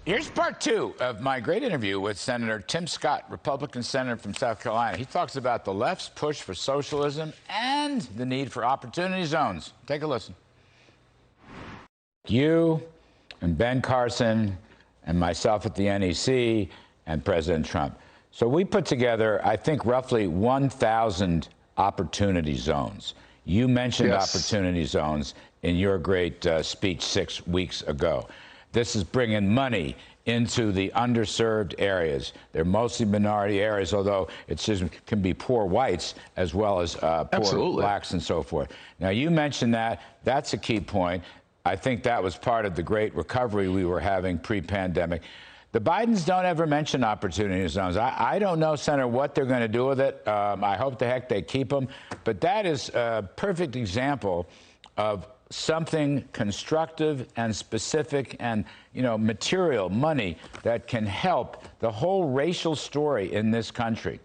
Here's part two of my great interview with Senator Tim Scott, Republican senator from South Carolina. He talks about the left's push for socialism and the need for opportunity zones. Take a listen. You and Ben Carson and myself at the NEC and President Trump. So we put together, I think, roughly 1,000 opportunity zones. You mentioned opportunity zones in your great speech 6 weeks ago. This is bringing money into the underserved areas. They're mostly minority areas, although it can be poor whites as well as poor blacks and so forth. Now, you mentioned that. That's a key point. I think that was part of the great recovery we were having pre-pandemic. The Bidens don't ever mention opportunity zones. I don't know, Senator, what they're going to do with it. I hope the heck they keep them. But that is a perfect example of something constructive and specific and, you know, material money that can help the whole racial story in this country.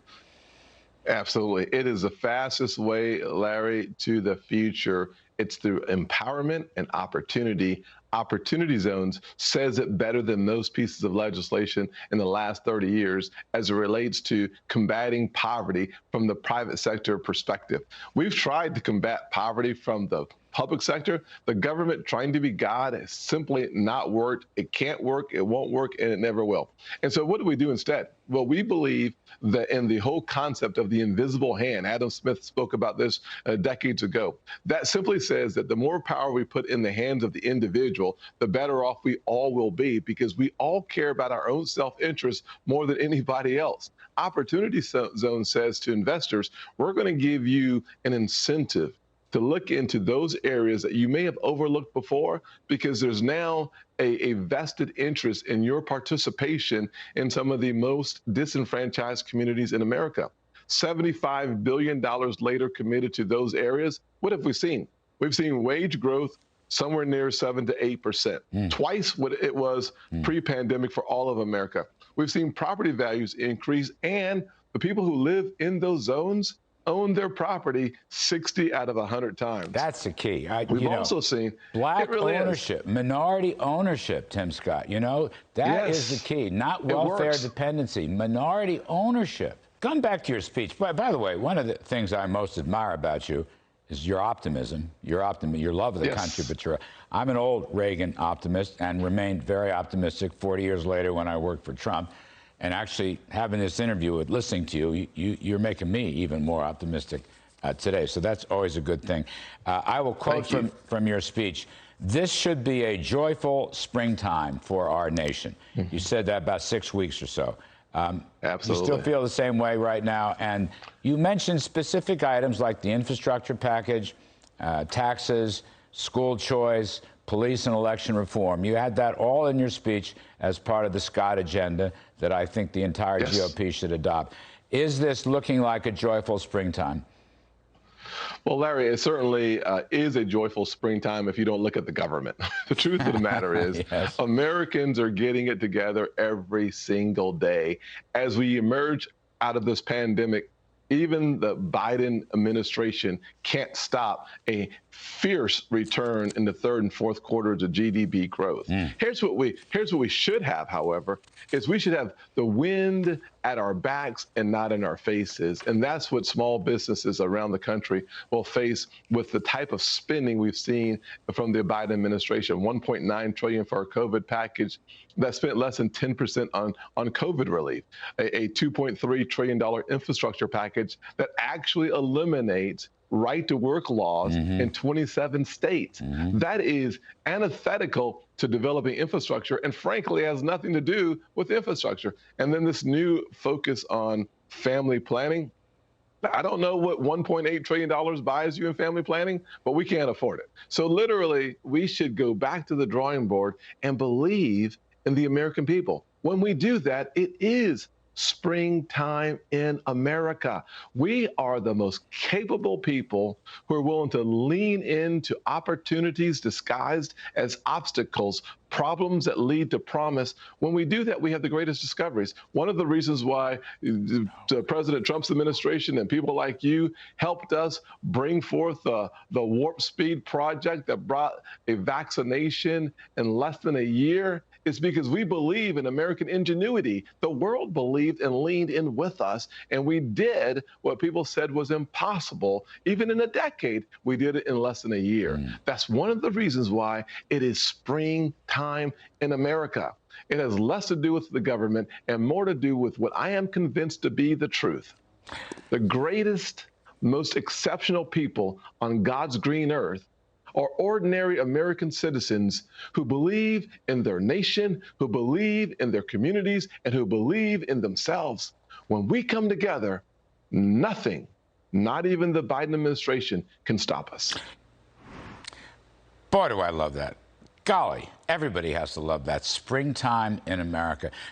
Absolutely. It is the fastest way, Larry, to the future. It's through empowerment and opportunity. Opportunity zones says it better than most pieces of legislation in the last 30 years as it relates to combating poverty from the private sector perspective. We've tried to combat poverty from the public sector. The government trying to be God has simply not worked. It can't work, it won't work, and it never will. And so what do we do instead? Well, we believe that in the whole concept of the invisible hand, Adam Smith spoke about this decades ago, that simply says that the more power we put in the hands of the individual, the better off we all will be, because we all care about our own self-interest more than anybody else. Opportunity Zone says to investors, we're going to give you an incentive to look into those areas that you may have overlooked before, because there's now a vested interest in your participation in some of the most disenfranchised communities in America. $75 billion later committed to those areas. What have we seen? We've seen wage growth somewhere near 7 to 8%, twice what it was pre-pandemic for all of America. We've seen property values increase, and the people who live in those zones own their property 60 out of 100 times. That's the key. We've also seen black ownership, minority ownership, Tim Scott. You know, that is the key, not welfare dependency, minority ownership. Come back to your speech. By the way, one of the things I most admire about you is your optimism, your love of the country. But I'm an old Reagan optimist and remained very optimistic 40 years later when I worked for Trump. And actually having this interview with listening to you're making me even more optimistic today. So that's always a good thing. I will quote from your speech. This should be a joyful springtime for our nation. You said that about 6 weeks or so. Absolutely. You still feel the same way right now. And you mentioned specific items like the infrastructure package, taxes, school choice, police and election reform. You had that all in your speech as part of the Scott agenda that I think the entire GOP should adopt. Is this looking like a joyful springtime? Well, Larry, it certainly is a joyful springtime if you don't look at the government. The truth of the matter is Americans are getting it together every single day. As we emerge out of this pandemic, even the Biden administration can't stop a fierce return in the third and fourth quarters of GDP growth. Here's what we should have, however, is we should have the wind at our backs and not in our faces. And that's what small businesses around the country will face with the type of spending we've seen from the Biden administration. $1.9 trillion for our COVID package that spent less than 10% on COVID relief. A $2.3 trillion infrastructure package that actually eliminates right-to-work laws in 27 states. That is antithetical to developing infrastructure and frankly has nothing to do with infrastructure. And then this new focus on family planning. I don't know what $1.8 trillion buys you in family planning, but we can't afford it. So literally, we should go back to the drawing board and believe in the American people. When we do that, it is springtime in America. We are the most capable people who are willing to lean into opportunities disguised as obstacles problems that lead to promise. When we do that, we have the greatest discoveries. One of the reasons why President Trump's administration and people like you helped us bring forth the Warp Speed project that brought a vaccination in less than a year is because we believe in American ingenuity. The world believed and leaned in with us, and we did what people said was impossible. Even in a decade, we did it in less than a year. That's one of the reasons why it is springtime in America. It has less to do with the government and more to do with what I am convinced to be the truth. The greatest, most exceptional people on God's green earth are ordinary American citizens who believe in their nation, who believe in their communities, and who believe in themselves. When we come together, nothing, not even the Biden administration, can stop us. Boy, do I love that. Golly, everybody has to love that. Springtime in America.